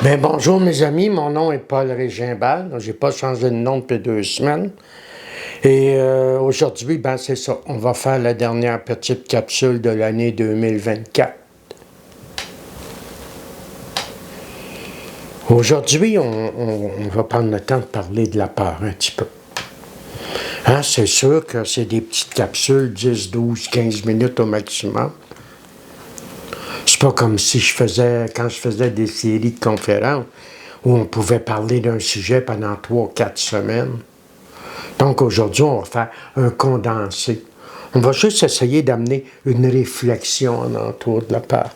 Bien, bonjour mes amis, mon nom est Paul Régimbal. Je n'ai pas changé de nom depuis 2 semaines. Et aujourd'hui, ben c'est ça, on va faire la dernière petite capsule de l'année 2024. Aujourd'hui, on va prendre le temps de parler de la peur un petit peu. Hein, c'est sûr que c'est des petites capsules, 10, 12, 15 minutes au maximum. C'est pas comme si quand je faisais des séries de conférences où on pouvait parler d'un sujet pendant 3 ou 4 semaines. Donc aujourd'hui, on va faire un condensé. On va juste essayer d'amener une réflexion autour de la peur.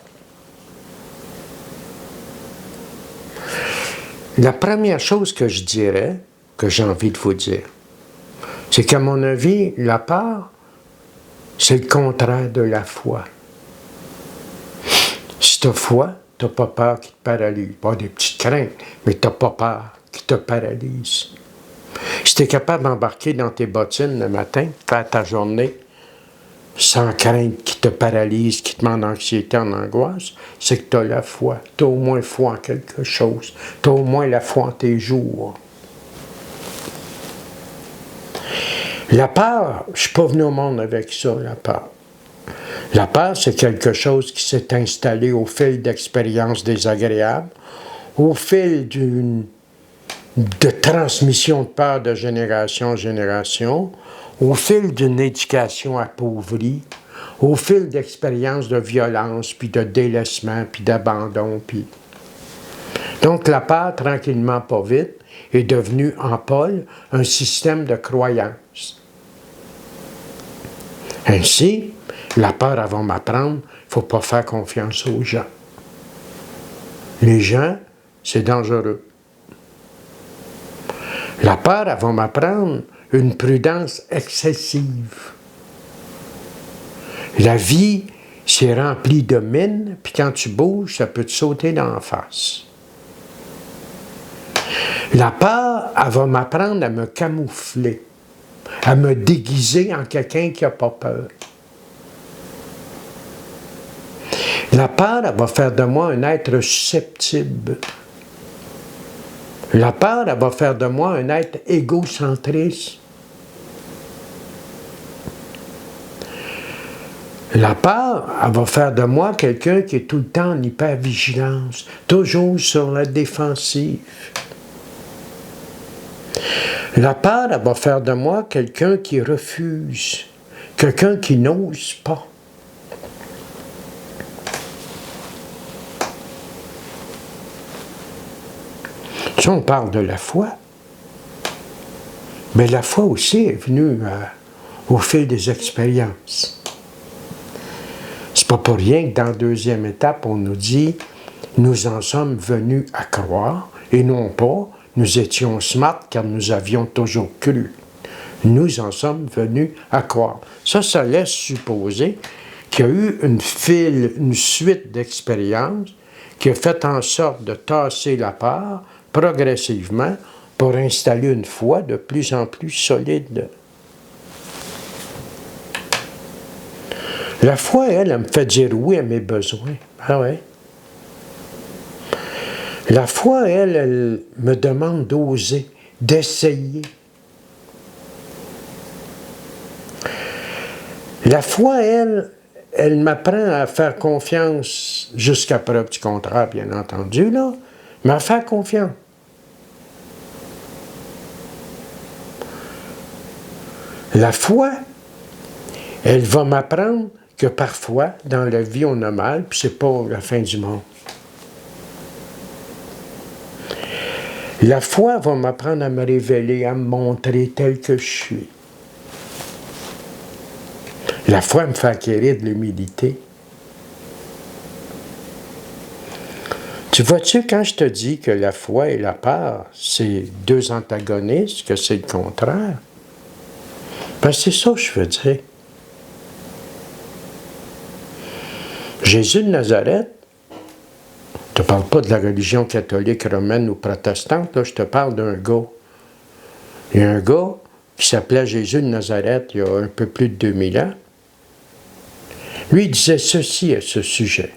La première chose que je dirais, que j'ai envie de vous dire, c'est qu'à mon avis, la peur, c'est le contraire de la foi. Si tu as foi, tu n'as pas peur qui te paralyse. Pas des petites craintes, mais tu n'as pas peur qui te paralyse. Si tu es capable d'embarquer dans tes bottines le matin, faire ta journée, sans crainte qui te paralyse, qui te met en anxiété, en angoisse, c'est que tu as la foi. Tu as au moins foi en quelque chose. Tu as au moins la foi en tes jours. La peur, je ne suis pas venu au monde avec ça, la peur. La peur, c'est quelque chose qui s'est installé au fil d'expériences désagréables, au fil de transmission de peur de génération en génération, au fil d'une éducation appauvrie, au fil d'expériences de violence, puis de délaissement, puis d'abandon. Donc la peur, tranquillement, pas vite, est devenue en Paul un système de croyance. Ainsi, la peur, elle va m'apprendre, il ne faut pas faire confiance aux gens. Les gens, c'est dangereux. La peur, elle va m'apprendre une prudence excessive. La vie, c'est rempli de mines, puis quand tu bouges, ça peut te sauter d'en face. La peur, elle va m'apprendre à me camoufler, à me déguiser en quelqu'un qui n'a pas peur. La peur, elle va faire de moi un être susceptible. La peur, elle va faire de moi un être égocentriste. La peur, elle va faire de moi quelqu'un qui est tout le temps en hypervigilance, toujours sur la défensive. La peur, elle va faire de moi quelqu'un qui refuse, quelqu'un qui n'ose pas. Si on parle de la foi, mais la foi aussi est venue au fil des expériences. C'est pas pour rien que dans la deuxième étape, on nous dit « Nous en sommes venus à croire » et non pas « Nous étions smart car nous avions toujours cru ». Nous en sommes venus à croire. Ça laisse supposer qu'il y a eu une suite d'expériences qui a fait en sorte de tasser la peur progressivement pour installer une foi de plus en plus solide. La foi, elle me fait dire oui à mes besoins. Ah ouais. La foi, elle me demande d'oser, d'essayer. La foi, elle m'apprend à faire confiance, jusqu'à preuve du contraire, bien entendu, là, mais à faire confiance. La foi, elle va m'apprendre que parfois, dans la vie, on a mal, puis c'est pas la fin du monde. La foi va m'apprendre à me révéler, à me montrer tel que je suis. La foi me fait acquérir de l'humilité. Tu vois-tu, quand je te dis que la foi et la peur, c'est deux antagonistes, que c'est le contraire, ben c'est ça que je veux dire. Jésus de Nazareth, je ne te parle pas de la religion catholique, romaine ou protestante, là, je te parle d'un gars. Il y a un gars qui s'appelait Jésus de Nazareth il y a un peu plus de 2000 ans. Lui, il disait ceci à ce sujet.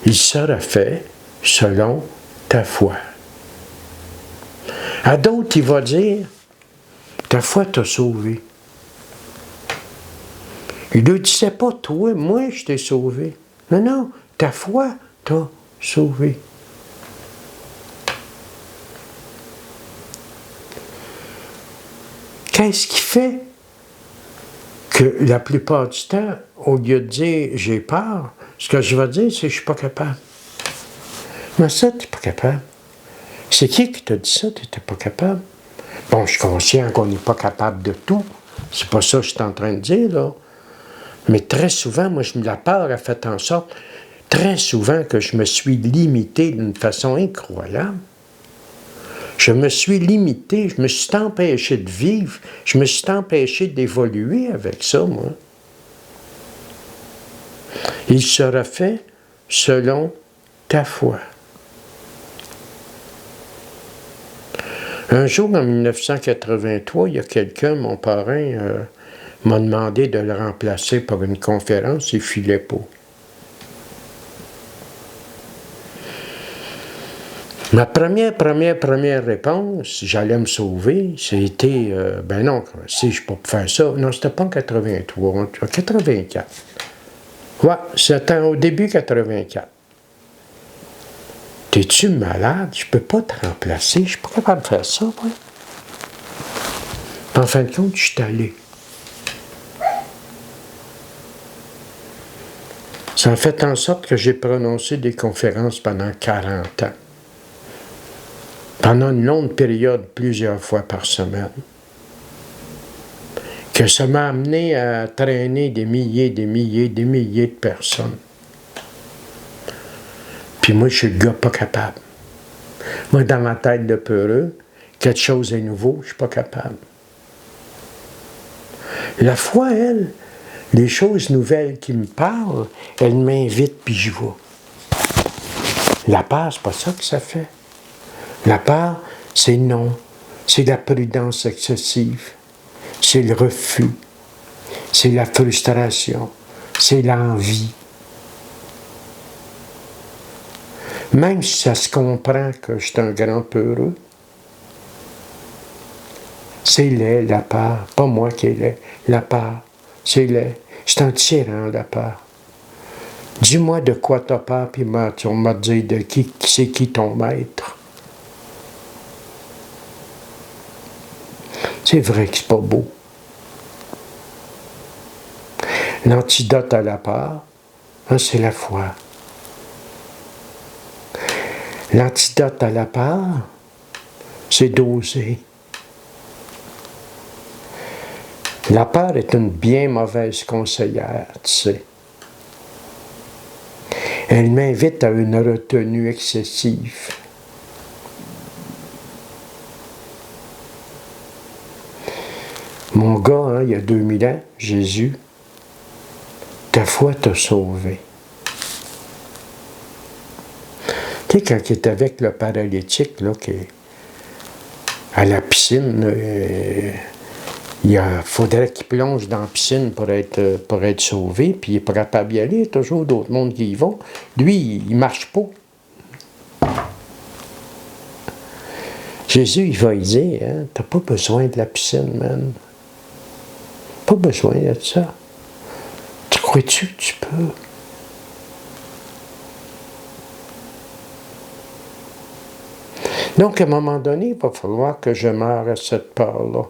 Il sera fait selon ta foi. À d'autres, il va dire, ta foi t'a sauvé. Il ne disait pas, toi, moi, je t'ai sauvé. Non, non, ta foi t'a sauvé. Qu'est-ce qui fait que la plupart du temps, au lieu de dire j'ai peur, ce que je vais dire, c'est je ne suis pas capable. Mais ça, tu n'es pas capable. C'est qui t'a dit ça, tu n'étais pas capable? Bon, je suis conscient qu'on n'est pas capable de tout. C'est pas ça que je suis en train de dire, là. Mais très souvent, moi, la peur a fait en sorte, très souvent, que je me suis limité d'une façon incroyable. Je me suis limité, je me suis empêché de vivre, je me suis empêché d'évoluer avec ça, moi. Il sera fait selon ta foi. Un jour, en 1983, il y a quelqu'un, mon parrain, m'a demandé de le remplacer pour une conférence, il ne filait pas. Ma première réponse, j'allais me sauver, c'était, ben non, si je peux pas faire ça. Non, c'était pas en 83, en 84. Ouais, c'était au début 84. T'es-tu malade? Je peux pas te remplacer, je suis pas capable de faire ça, moi. En fin de compte, je suis allé. Ça a fait en sorte que j'ai prononcé des conférences pendant 40 ans. Pendant une longue période, plusieurs fois par semaine. Que ça m'a amené à traîner des milliers de personnes. Puis moi, je suis le gars pas capable. Moi, dans ma tête de peureux, quelque chose est nouveau, je ne suis pas capable. La foi, elle, les choses nouvelles qui me parlent, elle m'invite puis j'y vais. La peur, c'est pas ça que ça fait. La peur, c'est non. C'est la prudence excessive. C'est le refus. C'est la frustration. C'est l'envie. Même si ça se comprend que je suis un grand peureux, c'est laid, la peur. Pas moi qui est laid. La peur, c'est laid. C'est un tyran, la peur. Dis-moi de quoi t'as peur, puis on m'a dit de qui c'est qui ton maître. C'est vrai que c'est pas beau. L'antidote à la peur, hein, c'est la foi. L'antidote à la peur, c'est d'oser. La peur est une bien mauvaise conseillère, tu sais. Elle m'invite à une retenue excessive. Mon gars, hein, il y a 2000 ans, Jésus, ta foi t'a sauvé. Tu sais, quand il est avec le paralytique, là, qui est à la piscine, il faudrait qu'il plonge dans la piscine pour être sauvé, puis il n'est pas capable d'y aller, il y a toujours d'autres mondes qui y vont. Lui, il ne marche pas. Jésus, il va y dire, hein, t'as pas besoin de la piscine, man. Pas besoin de ça. Tu crois-tu que tu peux? Donc, à un moment donné, il va falloir que je meure à cette peur-là.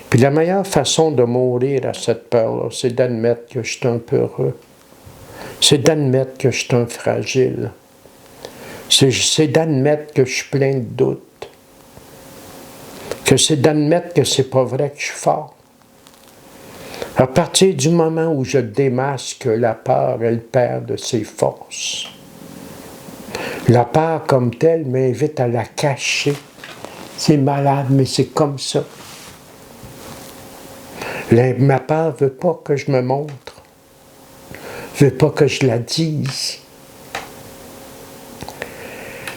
Puis la meilleure façon de mourir à cette peur-là, c'est d'admettre que je suis un peu heureux. C'est d'admettre que je suis un fragile. C'est d'admettre que je suis plein de doutes. Que c'est d'admettre que c'est pas vrai que je suis fort. À partir du moment où je démasque la peur, elle perd de ses forces. La peur comme telle m'invite à la cacher. C'est malade, mais c'est comme ça. Ma peur ne veut pas que je me montre. Ne veut pas que je la dise.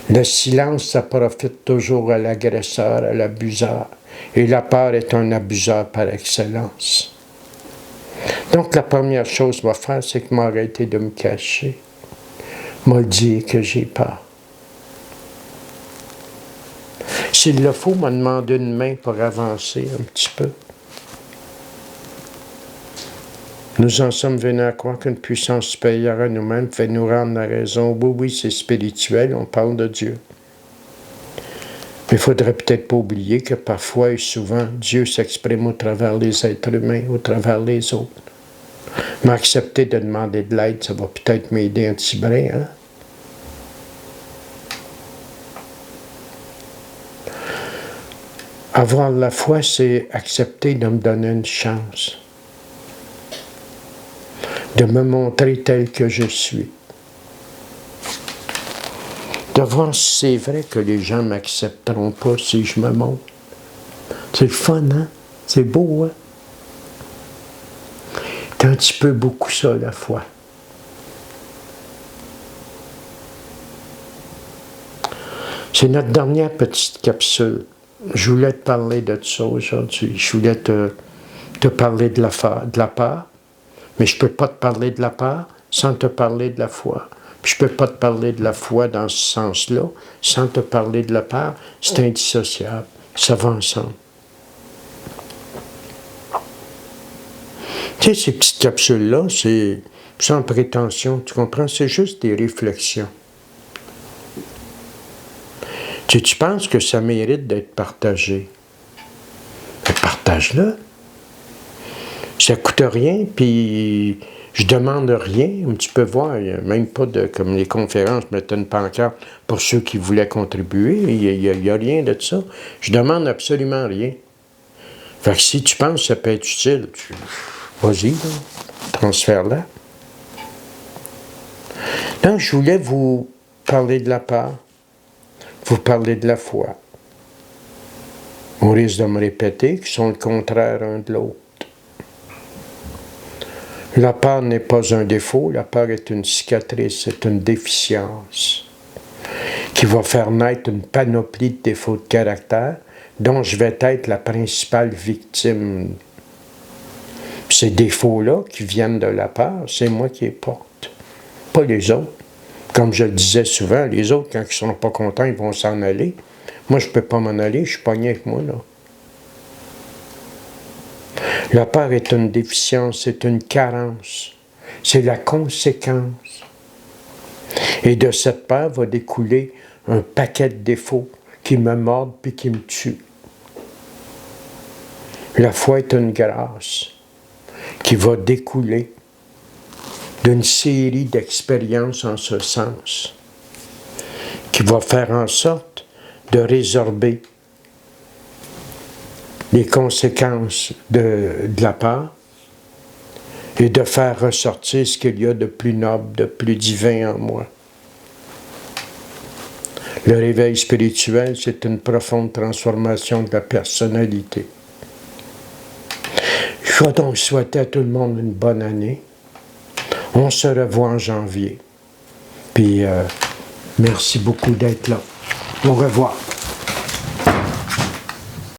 Le silence, ça profite toujours à l'agresseur, à l'abuseur. Et la peur est un abuseur par excellence. Donc, la première chose que je vais faire, c'est que m'arrêter de me cacher. m'a dit que j'ai peur. S'il le faut, m'a demandé une main pour avancer un petit peu. Nous en sommes venus à croire qu'une puissance supérieure à nous-mêmes fait nous rendre la raison. Oui, oui, c'est spirituel, on parle de Dieu. Mais il ne faudrait peut-être pas oublier que parfois et souvent, Dieu s'exprime au travers des êtres humains, au travers des autres. Mais accepter de demander de l'aide, ça va peut-être m'aider un petit brin, hein? Avoir la foi, c'est accepter de me donner une chance, de me montrer tel que je suis, de voir si c'est vrai que les gens ne m'accepteront pas si je me montre. C'est le fun, hein? C'est beau, hein? C'est un petit peu beaucoup ça, la foi. C'est notre dernière petite capsule. Je voulais te parler de ça aujourd'hui. Je voulais te parler de la peur, mais je ne peux pas te parler de la peur sans te parler de la foi. Puis je ne peux pas te parler de la foi dans ce sens-là sans te parler de la peur. C'est indissociable. Ça va ensemble. Tu sais, ces petites capsules-là, c'est sans prétention, tu comprends? C'est juste des réflexions. Tu penses que ça mérite d'être partagé? Ben, partage-le. Ça ne coûte rien, puis je demande rien. Tu peux voir, il n'y a même pas de, comme les conférences, mettre une pancarte pour ceux qui voulaient contribuer. Il n'y a rien de ça. Je demande absolument rien. Fait que si tu penses que ça peut être utile, vas-y, transfère-la. Donc, je voulais vous parler de la peur. Vous parlez de la foi. On risque de me répéter qu'ils sont le contraire un de l'autre. La peur n'est pas un défaut, la peur est une cicatrice, c'est une déficience qui va faire naître une panoplie de défauts de caractère dont je vais être la principale victime. Ces défauts-là qui viennent de la peur, c'est moi qui les porte, pas les autres. Comme je le disais souvent, les autres, quand ils ne sont pas contents, ils vont s'en aller. Moi, je ne peux pas m'en aller, je suis pogné avec moi, là. La peur est une déficience, c'est une carence. C'est la conséquence. Et de cette peur va découler un paquet de défauts qui me mordent puis qui me tuent. La foi est une grâce qui va découler d'une série d'expériences en ce sens, qui va faire en sorte de résorber les conséquences de la peur et de faire ressortir ce qu'il y a de plus noble, de plus divin en moi. Le réveil spirituel, c'est une profonde transformation de la personnalité. Je vais donc souhaiter à tout le monde une bonne année. On se revoit en janvier. Puis, merci beaucoup d'être là. Au revoir.